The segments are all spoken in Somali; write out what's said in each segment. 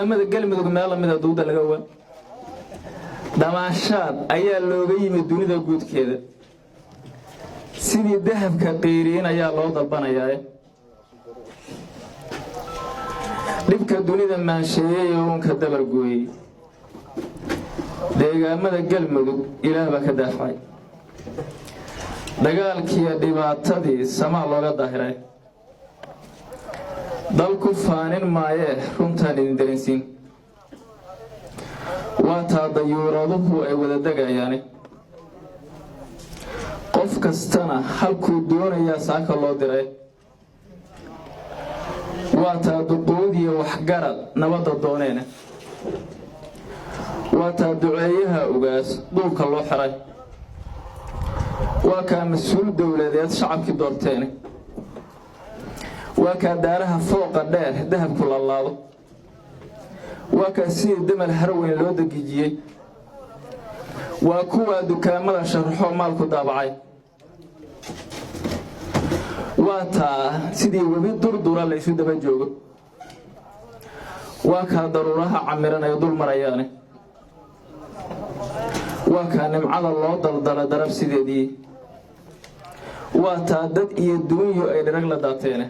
deegaamada galmudug meel lamida duuda laga waa damaashaad ayaa looga yimid dunida guudkeeda sidii dahabka qiiriin ayaa loo dalbanayaa dhibka dunida maansheeyay oo uunka dabar gooyay deegaamada galmudug ilaah baa ka daafacay dagaalkiiyo dhibaatadii samaa looga daahiray dalku faanin maayee runtaan idin dareensiin waa taa dayuuraduhu ay wada degayaani qof kastana halkuu doonayaa saaka loo diray waa taa duquudiyo waxgarad nabadda dooneena waa taa duceeyaha ugaas duubka loo xiray waa kaa mas-uul dowladeed shacabkii doorteene waa kaa daaraha fooqa dheer dahabku laalaado waa kaa sidii damal harweyn loo degijiyey waa kuwaa dukaamada sharaxoo maalku daabacay waa taa sidii webi durdura laysu daba joogo waa kaa daruuraha camiranaya dul marayaane waa kaa nimcada loo daldala darab sideedii waa taa dad iyo duunyo ay dharag la daateene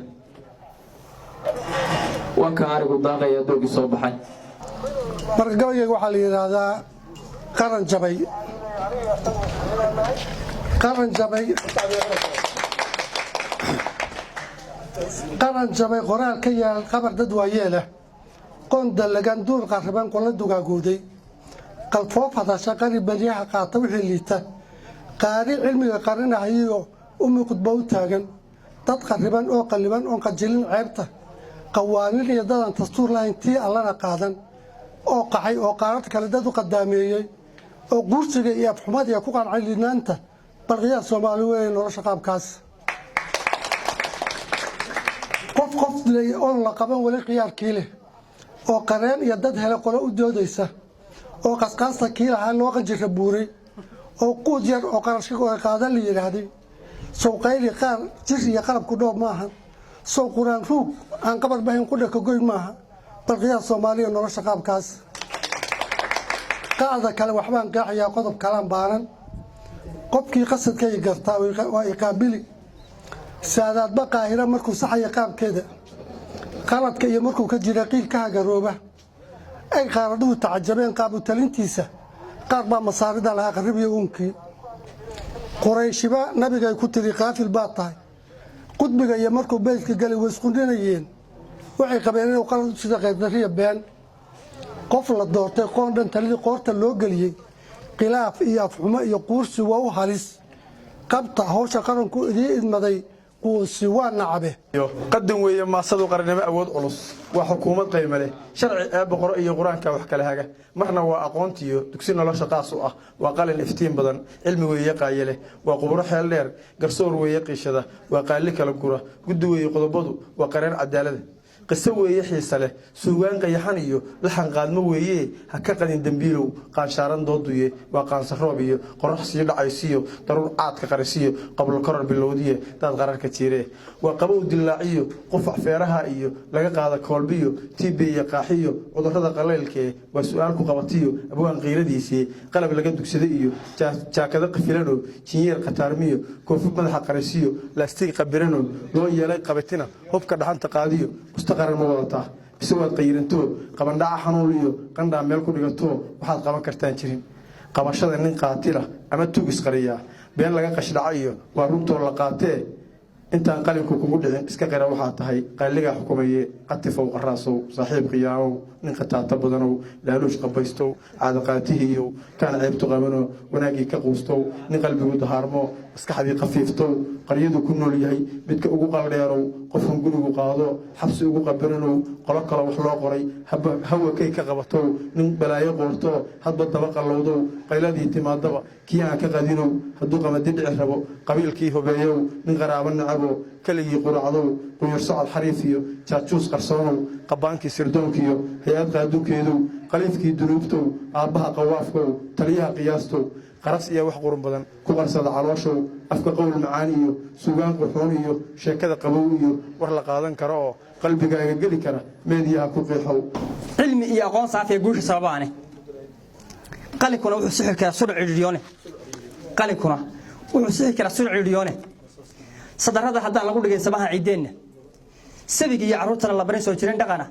waa kaa arigu daaqaya doogii soo baxay marka gabayga waxaa la yiraahdaa qaran jabay qoraal ka yaal qabar dad waayeela qoonda lagan duur qarriban qola dugaagooday qalfoof hadasha qari baryaha qaata wixii liita qaari cilmiga qarinahayo umi khudba u taagan dad qarriban oo qalliban oon qajilin ceebta qawaaniin iyo dadan dastuur lahayn tii allana qaadan oo qaxay oo qaarad kale dad u qadaameeyey oo guursiga iyo afxumadiya ku qancay lidnaanta barqiyaha soomaali weeye nolosha qaabkaas qof dilay oon la qaban weli khiyaarkii leh oo qareen iyo dad hele qolo u doodaysa oo qasqaasta kii lahaa loo qanjira buuray oo quud yar oo qarashka qaadan la yidhaahday sowqayli qaar jir iyo qalabku dhoob maaha sow quraan ruug aan qabar bahayn qudha goyn maaha barqiyaha soomaaliya nolosha qaabkaas qaacda kale waxbaan qaaxayaa qodob kalaan baanan qofkii qasadkay gartaa waa iqaabili saadaadba qaahira markuu saxaya qaabkeeda qaladka iyo markuu ka jira qiil ka hagarooba ay qaaraduhu tacajabeen qaabu talintiisa qaar baa masaarida lahaa qarribiyo uunkii qurayshiba nabigay ku tiri qaafil baa tahay qudbiga iyo markuu beydka gali way isqundhinayeen waxay qabeen inuu qalad u sida qaybdariya been qof la doortay qoon dhan talidii qoorta loo geliyey khilaaf iyo afxumo iyo quursi waa u halis qabta hawsha qaranku idii idmaday quusi waa nacabe qadan weeye maasadu qarannimo awood culus waa xukuumad qiimo leh sharci ee boqor iyo quraanka wax kala haga marna waa aqoontiyo dugsi nolosha qaas u ah waa qalin iftiin badan cilmi weeye qaayile waa qubro xeel dheer garsoor weeye qiishada waa qaali kala gura guddi weeye qodobadu waa qareen cadaalad قصة ويا حيسله سوغان قيحان iyo laxan qaadmo weeye ha ka qadin dambiilow qaanshaaran dooduye waa qaansan roobiyo qorraxsiyo dhacaysiyo daruur aad ka qarisiyo qabl korar bilowdiye dad qararka tiire waa qabow dilaaciyo qof afeeraha iyo laga qaada koolbiyo tibiya qaaxiyo cudurrada qaleelkee waa su'aal ku qabatiyo abwaan qiiradiisii qalab laga dugsaday iyo jaakada qafilano jinyeer qataarmiyo koofi madaxa qarisiyo laastig qabirano loo yeelay qabatina hubka dhaxanta qaadiyo qaran ma wadataa bisawad qayrinto qabandhaca xanuun iyo qandha meel ku dhigato waxaad qaban kartaan jirin qabashada nin qaatila ama tugis qariya been laga qashdhacayo waa runtoo la qaatee intaan qalinku kugu dhicin iska qira waxa tahay qaaliga xukumaye qatifow qaraasow saaxiib qiyaamo nin qataata badanow laaluush qabaysto aad qaatihiyo kan ceebtu qabano wanaagi ka quusto nin qalbigu dahaarmo maskaxdii qafiifto qariyadu ku nool yahay midka ugu qaldheerow qofkan gurigu qaado xabsi ugu qabirano qolo kale wax loo qoray hawa kay ka qabato nin balaayo qoorto hadba daba qalowdo qayladii timaadaba kii aan ka qadino hadduu qamadi dhici rabo qabiilkii hobeeyow nin qaraabo nacabo kaligii quracdo quyur socod xariifiyo jaajuus qarsoonow qabaankii sirdoonkiyo hay-ad qaadukeedu qaliifkii dunuubtow aabbaha qawaafkow taliyaha qiyaastow qaras iyo wax qurun badan ku qarsada calooshow afka qowl macaan iyo suugaan qurxoon iyo sheekada qabow iyo war la qaadan karo oo qalbigaaga geli kara meediyaha ku qeexow cilmi iyo aqoon saafiya guusha sababaane qalinkuna wuxuu sixi karaa sura cidhiyoone qalinkuna wuxuu sixi karaa sura cidhiyoone sadarada haddaan lagu dhigay sabaha ciideenna sabiga iyo carruurtana la barin soo jirin dhaqana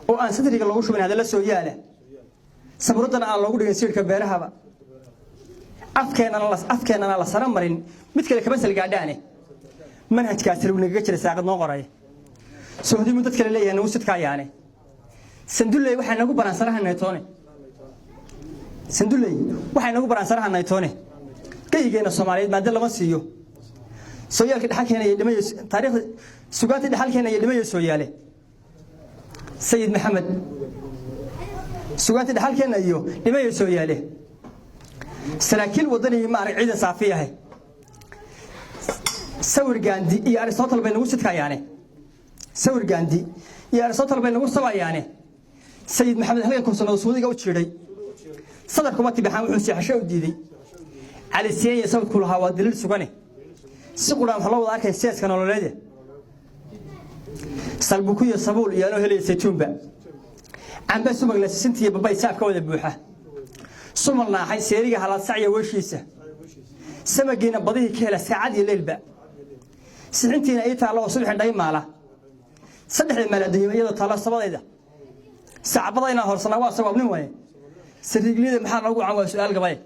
oo aan sadriga lagu shubin hadalla soo yaala sabuuradana aan loogu dhigin siirka beerahaba afkeenana la sara marin mid kale kama salgaadhaane manhajkaasi lagu nagaga jira saaqad noo qoray sohdimu dad kale leeyahay nagu sidkaayaane sandulley waxay nagu baransanahay toone sandulley waxay nagu baransanahay toone kaygeena Soomaaliyeed maada lama siiyo sooyaalka dhaxalkeena iyo dhimayo taariikhda sugaanta dhaxalkeena iyo dhimayo sooyaale sayid maxamed sugaanta dhaxalkeena iyo dhimayo sooyaale saraakiil wadani ma arag ciidan saafiyahay sawir gaandi iyo Aristotle bay nagu sidkaayaane sawir gaandi iyo Aristotle bay nagu sabayaane sayid maxamed halkan ku sanado suudiga u jiiday sadar kuma tibixan wuxuu si xasho u diiday cali siiyay sababku lahaa waa dilil sugane si quraan waxa loo wada arkay siyaaska nololeed salbuku iyo sabuul iyo loo helay saytuunba amba sumag la sintiye babay saafka wada buuxa sumalna hay seeriga halaad sacya weeshiisa samageena badihi ka hela saacad iyo leelba sixintiina ay taalo subaxin dhaymaala saddexda maaladeeyada taalo sabadeeda saacadayna horsana waa sababnin way sariiglida maxaa lagu caawaa su'aal gabay